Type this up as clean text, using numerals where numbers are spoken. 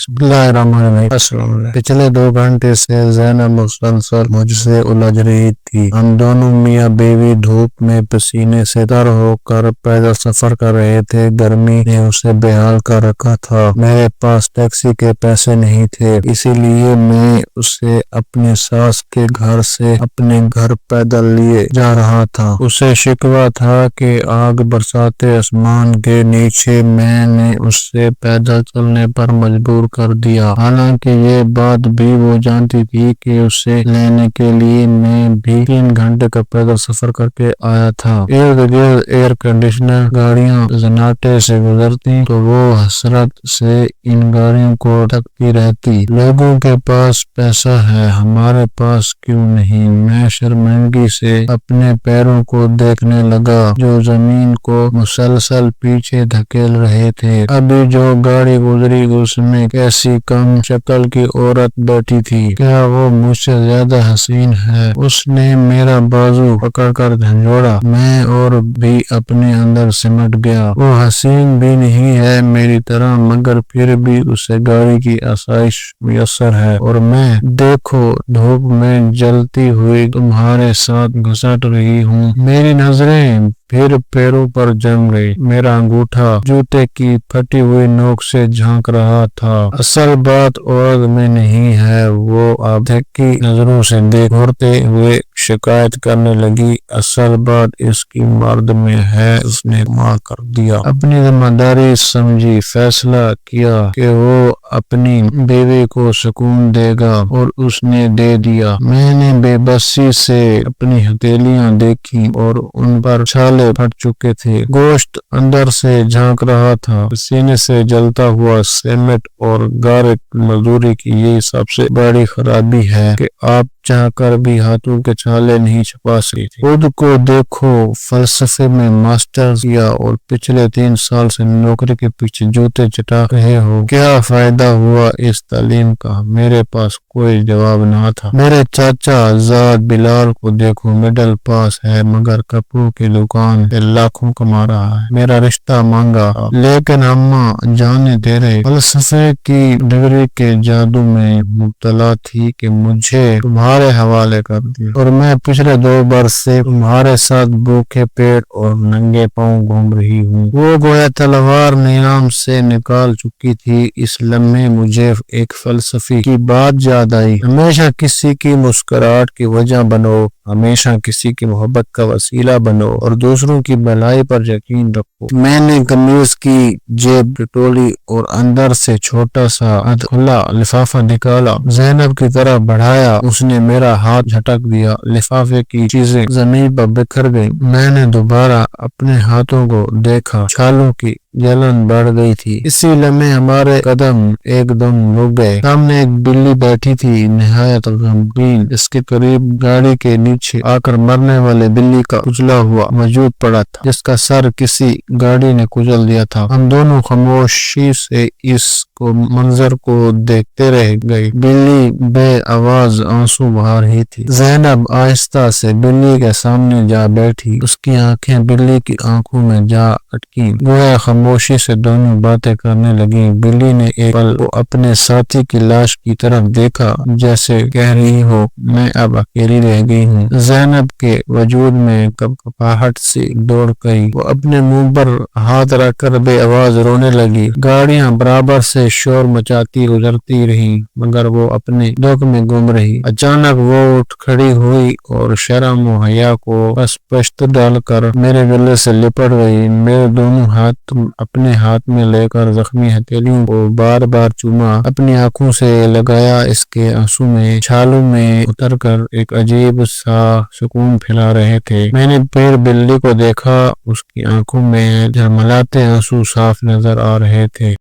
بسم اللہ الرحمن الرحیم۔ السلام علیکم۔ پچھلے 2 گھنٹے سے زینب مسلسل مجھ سے الجھ رہی تھی۔ ہم دونوں میاں بیوی دھوپ میں پسینے سے تر ہو کر پیدل سفر کر رہے تھے۔ گرمی نے اسے بے حال کر رکھا تھا۔ میرے پاس ٹیکسی کے پیسے نہیں تھے، اسی لیے میں اسے اپنی ساس کے گھر سے اپنے گھر پیدل لیے جا رہا تھا۔ اسے شکوہ تھا کہ آگ برساتے آسمان کے نیچے میں نے اسے پیدل چلنے پر مجبور کر دیا، حالانکہ یہ بات بھی وہ جانتی تھی کہ اسے لینے کے لیے میں بھی 3 گھنٹے کا پیدل سفر کر کے آیا تھا۔ ارد گرد ایئر کنڈیشنر گاڑیاں سناٹے سے گزرتی تو وہ حسرت سے ان گاڑیوں کو تکتی رہتی۔ لوگوں کے پاس پیسہ ہے، ہمارے پاس کیوں نہیں؟ میں شرمندگی سے اپنے پیروں کو دیکھنے لگا جو زمین کو مسلسل پیچھے دھکیل رہے تھے۔ ابھی جو گاڑی گزری اس میں کیسی کم شکل کی عورت بیٹھی تھی۔ کیا وہ مجھ سے زیادہ حسین ہے؟ اس نے میرا بازو پکڑ کر جھنجھوڑا۔ میں اور بھی اپنے اندر سمٹ گیا۔ وہ حسین بھی نہیں ہے میری طرح، مگر پھر بھی اسے گاڑی کی آسائش میسر ہے، اور میں دیکھو دھوپ میں جلتی ہوئی تمہارے ساتھ گھسٹ رہی ہوں۔ میری نظریں پھر پیروں پر جم گئی۔ میرا انگوٹھا جوتے کی پھٹی ہوئی نوک سے جھانک رہا تھا۔ اصل بات عورت میں نہیں ہے، وہ اب کی نظروں سے گھورتے ہوئے شکایت کرنے لگی۔ اصل بات اس کی مرد میں ہے، اس نے معاف کر دیا، اپنی ذمہ داری سمجھی، فیصلہ کیا کہ وہ اپنی بیوی کو سکون دے گا، اور اس نے دے دیا۔ میں نے بے بسی سے اپنی ہتھیلیاں دیکھی اور ان پر چھالے پھٹ چکے تھے۔ گوشت اندر سے جھانک رہا تھا۔ پسینے سے جلتا ہوا سیمنٹ اور گارے مزدوری کی یہ سب سے بڑی خرابی ہے کہ آپ چاہ کر بھی ہاتھوں کے چھالے نہیں چھپا سکتے۔ خود کو دیکھو، فلسفے میں ماسٹرز کیا اور پچھلے 3 سال سے نوکری کے پیچھے جوتے چٹا رہے ہو، کیا فائدہ ہوا اس تعلیم کا؟ میرے پاس کوئی جواب نہ تھا۔ میرے چاچا زاد بلال کو دیکھو، مڈل پاس ہے مگر کپڑوں کی دکان سے لاکھوں کما رہا ہے۔ میرا رشتہ مانگا، لیکن اماں جانے دے رہے۔ فلسفے کی ڈگری کے جادو میں مبتلا تھی کہ مجھے تمہارے حوالے کر دیا، اور میں پچھلے 2 برس سے تمہارے ساتھ بھوکے پیٹ اور ننگے پاؤں گھوم رہی ہوں۔ وہ گویا تلوار نیام سے نکال چکی تھی۔ اس لمحے مجھے ایک فلسفی کی بات یاد آئی، ہمیشہ کسی کی مسکراہٹ کی وجہ بنو، ہمیشہ کسی کی محبت کا وسیلہ بنو، اور دوسروں کی بھلائی پر یقین رکھو۔ میں نے قمیض کی جیب ٹٹولی اور اندر سے چھوٹا سا کھلا لفافہ نکالا، زینب کی طرف بڑھایا۔ اس نے میرا ہاتھ جھٹک دیا، لفافے کی چیزیں زمین پر بکھر گئیں۔ میں نے دوبارہ اپنے ہاتھوں کو دیکھا، چھالوں کی جلن بڑھ گئی تھی۔ اسی لمحے ہمارے قدم ایک دم رک گئے۔ سامنے ایک بلی بیٹھی تھی، نہایت غمگین۔ اس کے قریب گاڑی کے نیچے آ کر مرنے والے بلی کا کچلا ہوا وجود پڑا تھا، جس کا سر کسی گاڑی نے کچل دیا تھا۔ ہم دونوں خاموشی سے اس منظر کو دیکھتے رہ گئے۔ بلی بے آواز آنسو بہا رہی تھی۔ زینب آہستہ سے بلی کے سامنے جا بیٹھی، اس کی آنکھیں بلی کی آنکھوں میں جا اٹکیں، گویا خاموشی سے دونوں باتیں کرنے لگیں۔ بلی نے ایک پل کو اپنے ساتھی کی لاش کی طرف دیکھا، جیسے کہہ رہی ہو میں اب اکیلی رہ گئی ہوں۔ زینب کے وجود میں کپکپاہٹ سی دوڑ گئی، وہ اپنے منہ پر ہاتھ رکھ کر بے آواز رونے لگی۔ گاڑیاں برابر سے شور مچاتی گزرتی رہیں، مگر وہ اپنے دکھ میں گم رہی۔ اچانک وہ اٹھ کھڑی ہوئی اور شرم و حیا کو پس پشت ڈال کر میرے گلے سے لپٹ گئی۔ میرے دونوں ہاتھ اپنے ہاتھ میں لے کر زخمی ہتھیلیوں کو بار بار چوما، اپنی آنکھوں سے لگایا۔ اس کے آنسو میں چھالوں میں اتر کر ایک عجیب سا سکون پھیلا رہے تھے۔ میں نے پھر بلی کو دیکھا، اس کی آنکھوں میں جھلملاتے آنسو صاف نظر آ رہے تھے۔